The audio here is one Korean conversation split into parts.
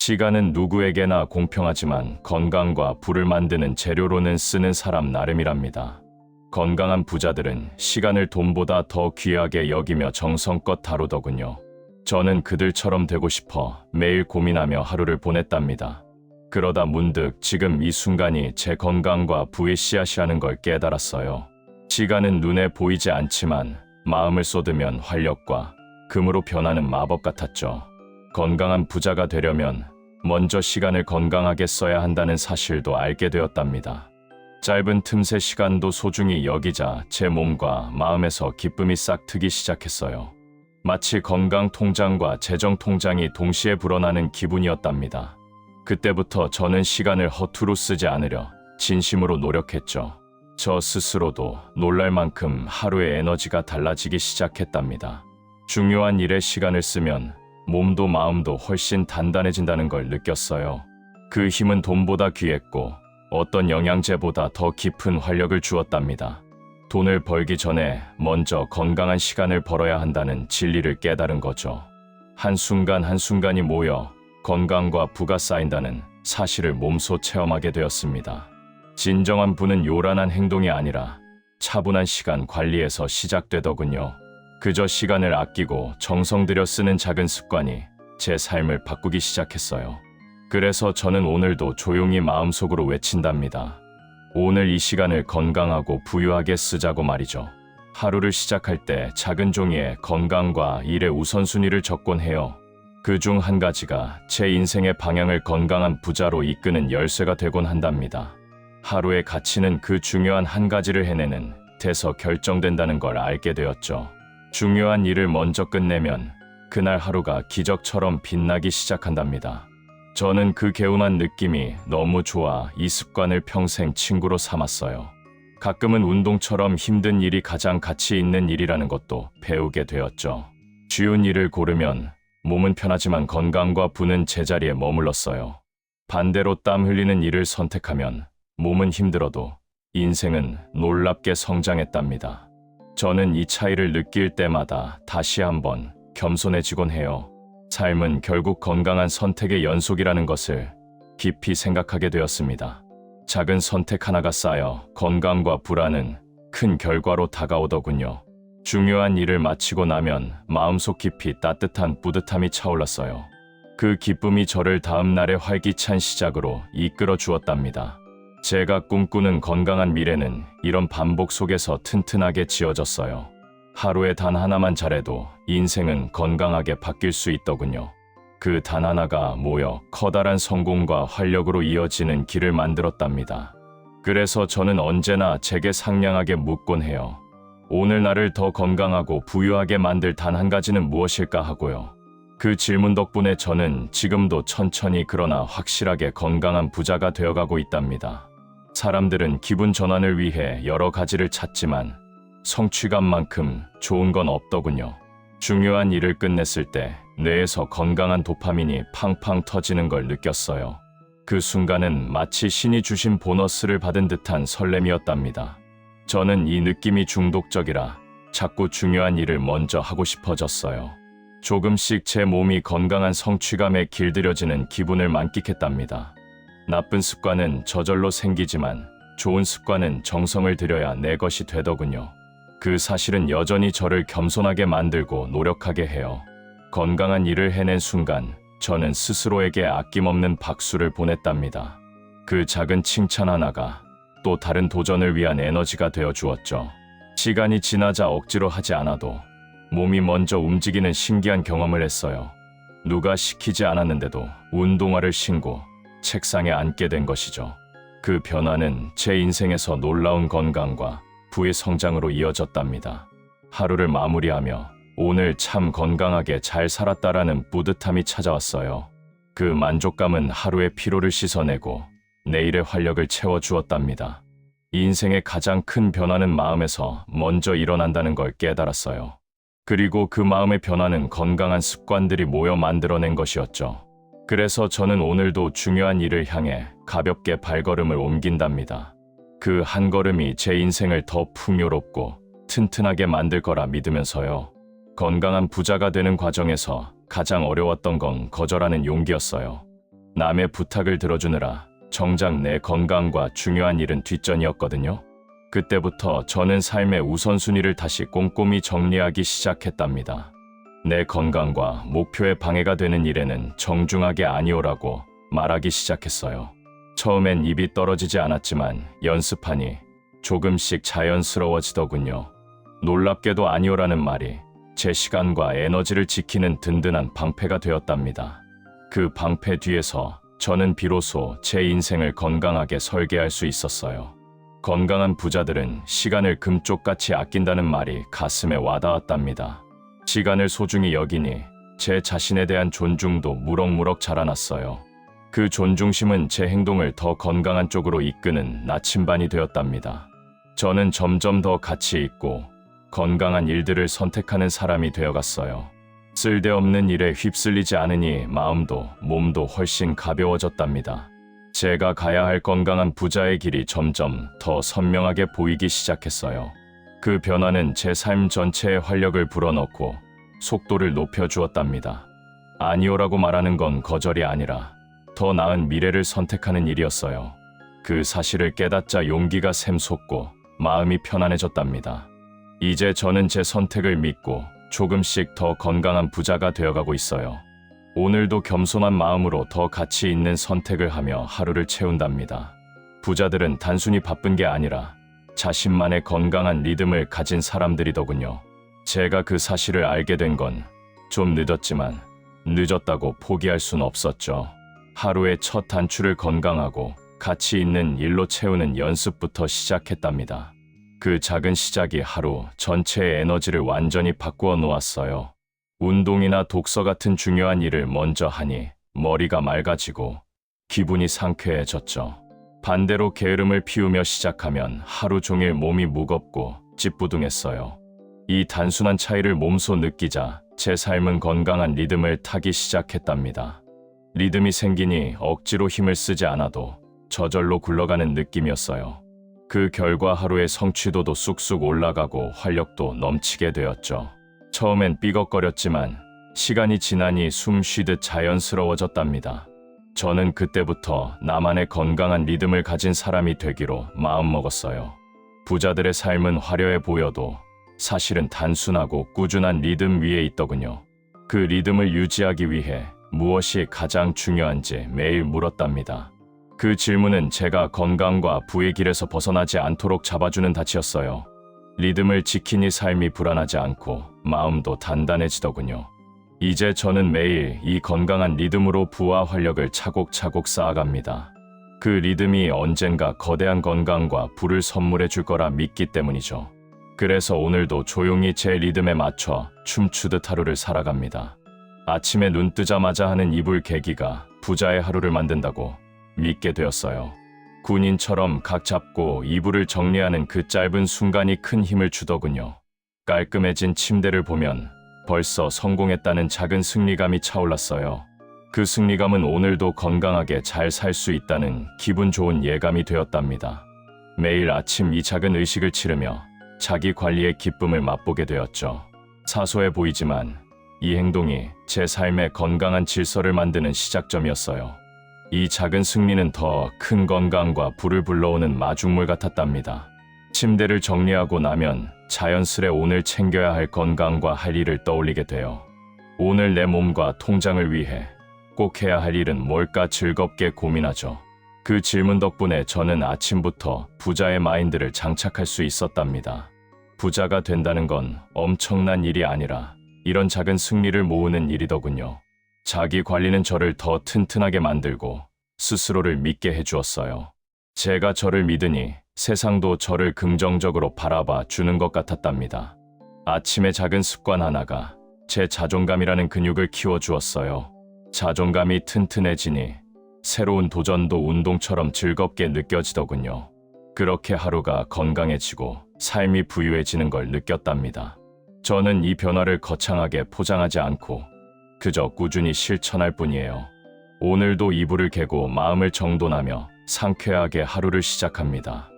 시간은 누구에게나 공평하지만 건강과 부를 만드는 재료로는 쓰는 사람 나름이랍니다. 건강한 부자들은 시간을 돈보다 더 귀하게 여기며 정성껏 다루더군요. 저는 그들처럼 되고 싶어 매일 고민하며 하루를 보냈답니다. 그러다 문득 지금 이 순간이 제 건강과 부의 씨앗이라는 걸 깨달았어요. 시간은 눈에 보이지 않지만 마음을 쏟으면 활력과 금으로 변하는 마법 같았죠. 건강한 부자가 되려면 먼저 시간을 건강하게 써야 한다는 사실도 알게 되었답니다. 짧은 틈새 시간도 소중히 여기자 제 몸과 마음에서 기쁨이 싹 트기 시작했어요. 마치 건강 통장과 재정 통장이 동시에 불어나는 기분이었답니다. 그때부터 저는 시간을 허투루 쓰지 않으려 진심으로 노력했죠. 저 스스로도 놀랄 만큼 하루의 에너지가 달라지기 시작했답니다. 중요한 일에 시간을 쓰면 몸도 마음도 훨씬 단단해진다는 걸 느꼈어요. 그 힘은 돈보다 귀했고 어떤 영양제보다 더 깊은 활력을 주었답니다. 돈을 벌기 전에 먼저 건강한 시간을 벌어야 한다는 진리를 깨달은 거죠. 한순간 한순간이 모여 건강과 부가 쌓인다는 사실을 몸소 체험하게 되었습니다. 진정한 부는 요란한 행동이 아니라 차분한 시간 관리에서 시작되더군요. 그저 시간을 아끼고 정성 들여 쓰는 작은 습관이 제 삶을 바꾸기 시작했어요. 그래서 저는 오늘도 조용히 마음속으로 외친답니다. 오늘 이 시간을 건강하고 부유하게 쓰자고 말이죠. 하루를 시작할 때 작은 종이에 건강과 일의 우선순위를 적곤 해요. 그중 한 가지가 제 인생의 방향을 건강한 부자로 이끄는 열쇠가 되곤 한답니다. 하루의 가치는 그 중요한 한 가지를 해내는 데서 결정된다는 걸 알게 되었죠. 중요한 일을 먼저 끝내면 그날 하루가 기적처럼 빛나기 시작한답니다. 저는 그 개운한 느낌이 너무 좋아 이 습관을 평생 친구로 삼았어요. 가끔은 운동처럼 힘든 일이 가장 가치 있는 일이라는 것도 배우게 되었죠. 쉬운 일을 고르면 몸은 편하지만 건강과 부는 제자리에 머물렀어요. 반대로 땀 흘리는 일을 선택하면 몸은 힘들어도 인생은 놀랍게 성장했답니다. 저는 이 차이를 느낄 때마다 다시 한번 겸손해지곤 해요. 삶은 결국 건강한 선택의 연속이라는 것을 깊이 생각하게 되었습니다. 작은 선택 하나가 쌓여 건강과 부라는 큰 결과로 다가오더군요. 중요한 일을 마치고 나면 마음속 깊이 따뜻한 뿌듯함이 차올랐어요. 그 기쁨이 저를 다음 날의 활기찬 시작으로 이끌어 주었답니다. 제가 꿈꾸는 건강한 미래는 이런 반복 속에서 튼튼하게 지어졌어요. 하루에 단 하나만 잘해도 인생은 건강하게 바뀔 수 있더군요. 그 단 하나가 모여 커다란 성공과 활력으로 이어지는 길을 만들었답니다. 그래서 저는 언제나 제게 상냥하게 묻곤 해요. 오늘 나를 더 건강하고 부유하게 만들 단 한 가지는 무엇일까 하고요. 그 질문 덕분에 저는 지금도 천천히 그러나 확실하게 건강한 부자가 되어가고 있답니다. 사람들은 기분 전환을 위해 여러 가지를 찾지만 성취감만큼 좋은 건 없더군요. 중요한 일을 끝냈을 때 뇌에서 건강한 도파민이 팡팡 터지는 걸 느꼈어요. 그 순간은 마치 신이 주신 보너스를 받은 듯한 설렘이었답니다. 저는 이 느낌이 중독적이라 자꾸 중요한 일을 먼저 하고 싶어졌어요. 조금씩 제 몸이 건강한 성취감에 길들여지는 기분을 만끽했답니다. 나쁜 습관은 저절로 생기지만 좋은 습관은 정성을 들여야 내 것이 되더군요. 그 사실은 여전히 저를 겸손하게 만들고 노력하게 해요. 건강한 일을 해낸 순간 저는 스스로에게 아낌없는 박수를 보냈답니다. 그 작은 칭찬 하나가 또 다른 도전을 위한 에너지가 되어 주었죠. 시간이 지나자 억지로 하지 않아도 몸이 먼저 움직이는 신기한 경험을 했어요. 누가 시키지 않았는데도 운동화를 신고 책상에 앉게 된 것이죠. 그 변화는 제 인생에서 놀라운 건강과 부의 성장으로 이어졌답니다. 하루를 마무리하며 오늘 참 건강하게 잘 살았다라는 뿌듯함이 찾아왔어요. 그 만족감은 하루의 피로를 씻어내고 내일의 활력을 채워주었답니다. 인생의 가장 큰 변화는 마음에서 먼저 일어난다는 걸 깨달았어요. 그리고 그 마음의 변화는 건강한 습관들이 모여 만들어낸 것이었죠. 그래서 저는 오늘도 중요한 일을 향해 가볍게 발걸음을 옮긴답니다. 그 한 걸음이 제 인생을 더 풍요롭고 튼튼하게 만들 거라 믿으면서요. 건강한 부자가 되는 과정에서 가장 어려웠던 건 거절하는 용기였어요. 남의 부탁을 들어주느라 정작 내 건강과 중요한 일은 뒷전이었거든요. 그때부터 저는 삶의 우선순위를 다시 꼼꼼히 정리하기 시작했답니다. 내 건강과 목표에 방해가 되는 일에는 정중하게 아니오라고 말하기 시작했어요. 처음엔 입이 떨어지지 않았지만 연습하니 조금씩 자연스러워지더군요. 놀랍게도 아니오라는 말이 제 시간과 에너지를 지키는 든든한 방패가 되었답니다. 그 방패 뒤에서 저는 비로소 제 인생을 건강하게 설계할 수 있었어요. 건강한 부자들은 시간을 금쪽같이 아낀다는 말이 가슴에 와닿았답니다. 시간을 소중히 여기니 제 자신에 대한 존중도 무럭무럭 자라났어요. 그 존중심은 제 행동을 더 건강한 쪽으로 이끄는 나침반이 되었답니다. 저는 점점 더 가치 있고 건강한 일들을 선택하는 사람이 되어갔어요. 쓸데없는 일에 휩쓸리지 않으니 마음도 몸도 훨씬 가벼워졌답니다. 제가 가야 할 건강한 부자의 길이 점점 더 선명하게 보이기 시작했어요. 그 변화는 제 삶 전체에 활력을 불어넣고 속도를 높여주었답니다. 아니오라고 말하는 건 거절이 아니라 더 나은 미래를 선택하는 일이었어요. 그 사실을 깨닫자 용기가 샘솟고 마음이 편안해졌답니다. 이제 저는 제 선택을 믿고 조금씩 더 건강한 부자가 되어가고 있어요. 오늘도 겸손한 마음으로 더 가치 있는 선택을 하며 하루를 채운답니다. 부자들은 단순히 바쁜 게 아니라 자신만의 건강한 리듬을 가진 사람들이더군요. 제가 그 사실을 알게 된 건 좀 늦었지만 늦었다고 포기할 순 없었죠. 하루의 첫 단추를 건강하고 가치 있는 일로 채우는 연습부터 시작했답니다. 그 작은 시작이 하루 전체의 에너지를 완전히 바꾸어 놓았어요. 운동이나 독서 같은 중요한 일을 먼저 하니 머리가 맑아지고 기분이 상쾌해졌죠. 반대로 게으름을 피우며 시작하면 하루 종일 몸이 무겁고 찌뿌둥했어요. 이 단순한 차이를 몸소 느끼자 제 삶은 건강한 리듬을 타기 시작했답니다. 리듬이 생기니 억지로 힘을 쓰지 않아도 저절로 굴러가는 느낌이었어요. 그 결과 하루의 성취도도 쑥쑥 올라가고 활력도 넘치게 되었죠. 처음엔 삐걱거렸지만 시간이 지나니 숨 쉬듯 자연스러워졌답니다. 저는 그때부터 나만의 건강한 리듬을 가진 사람이 되기로 마음먹었어요. 부자들의 삶은 화려해 보여도 사실은 단순하고 꾸준한 리듬 위에 있더군요. 그 리듬을 유지하기 위해 무엇이 가장 중요한지 매일 물었답니다. 그 질문은 제가 건강과 부의 길에서 벗어나지 않도록 잡아주는 닻이었어요. 리듬을 지키니 삶이 불안하지 않고 마음도 단단해지더군요. 이제 저는 매일 이 건강한 리듬으로 부와 활력을 차곡차곡 쌓아갑니다. 그 리듬이 언젠가 거대한 건강과 부를 선물해 줄 거라 믿기 때문이죠. 그래서 오늘도 조용히 제 리듬에 맞춰 춤추듯 하루를 살아갑니다. 아침에 눈 뜨자마자 하는 이불 개기가 부자의 하루를 만든다고 믿게 되었어요. 군인처럼 각 잡고 이불을 정리하는 그 짧은 순간이 큰 힘을 주더군요. 깔끔해진 침대를 보면 벌써 성공했다는 작은 승리감이 차올랐어요. 그 승리감은 오늘도 건강하게 잘 살 수 있다는 기분 좋은 예감이 되었답니다. 매일 아침 이 작은 의식을 치르며 자기 관리의 기쁨을 맛보게 되었죠. 사소해 보이지만 이 행동이 제 삶의 건강한 질서를 만드는 시작점이었어요. 이 작은 승리는 더 큰 건강과 부를 불러오는 마중물 같았답니다. 침대를 정리하고 나면 자연스레 오늘 챙겨야 할 건강과 할 일을 떠올리게 돼요. 오늘 내 몸과 통장을 위해 꼭 해야 할 일은 뭘까 즐겁게 고민하죠. 그 질문 덕분에 저는 아침부터 부자의 마인드를 장착할 수 있었답니다. 부자가 된다는 건 엄청난 일이 아니라 이런 작은 승리를 모으는 일이더군요. 자기 관리는 저를 더 튼튼하게 만들고 스스로를 믿게 해주었어요. 제가 저를 믿으니 세상도 저를 긍정적으로 바라봐 주는 것 같았답니다. 아침의 작은 습관 하나가 제 자존감이라는 근육을 키워주었어요. 자존감이 튼튼해지니 새로운 도전도 운동처럼 즐겁게 느껴지더군요. 그렇게 하루가 건강해지고 삶이 부유해지는 걸 느꼈답니다. 저는 이 변화를 거창하게 포장하지 않고 그저 꾸준히 실천할 뿐이에요. 오늘도 이불을 개고 마음을 정돈하며 상쾌하게 하루를 시작합니다.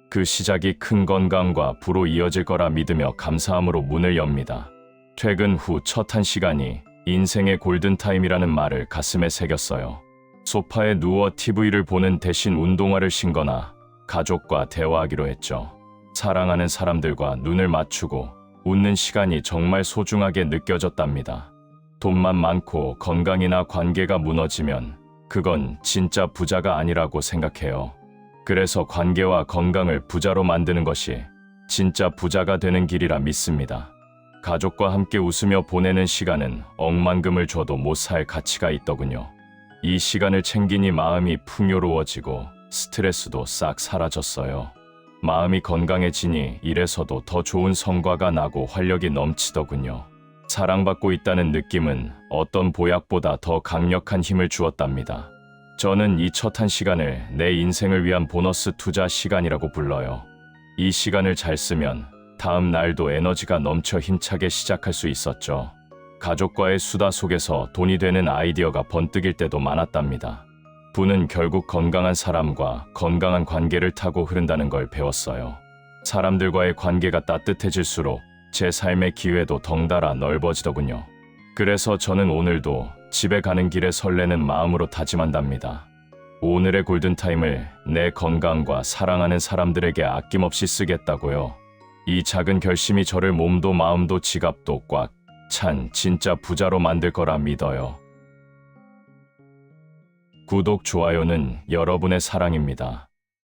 그 시작이 큰 건강과 부로 이어질 거라 믿으며 감사함으로 문을 엽니다. 퇴근 후 첫 한 시간이 인생의 골든타임이라는 말을 가슴에 새겼어요. 소파에 누워 TV를 보는 대신 운동화를 신거나 가족과 대화하기로 했죠. 사랑하는 사람들과 눈을 맞추고 웃는 시간이 정말 소중하게 느껴졌답니다. 돈만 많고 건강이나 관계가 무너지면 그건 진짜 부자가 아니라고 생각해요. 그래서 관계와 건강을 부자로 만드는 것이 진짜 부자가 되는 길이라 믿습니다. 가족과 함께 웃으며 보내는 시간은 억만금을 줘도 못 살 가치가 있더군요. 이 시간을 챙기니 마음이 풍요로워지고 스트레스도 싹 사라졌어요. 마음이 건강해지니 일에서도 더 좋은 성과가 나고 활력이 넘치더군요. 사랑받고 있다는 느낌은 어떤 보약보다 더 강력한 힘을 주었답니다. 저는 이 첫 한 시간을 내 인생을 위한 보너스 투자 시간이라고 불러요. 이 시간을 잘 쓰면 다음 날도 에너지가 넘쳐 힘차게 시작할 수 있었죠. 가족과의 수다 속에서 돈이 되는 아이디어가 번뜩일 때도 많았답니다. 부는 결국 건강한 사람과 건강한 관계를 타고 흐른다는 걸 배웠어요. 사람들과의 관계가 따뜻해질수록 제 삶의 기회도 덩달아 넓어지더군요. 그래서 저는 오늘도 집에 가는 길에 설레는 마음으로 다짐한답니다. 오늘의 골든타임을 내 건강과 사랑하는 사람들에게 아낌없이 쓰겠다고요. 이 작은 결심이 저를 몸도 마음도 지갑도 꽉 찬 진짜 부자로 만들 거라 믿어요. 구독, 좋아요는 여러분의 사랑입니다.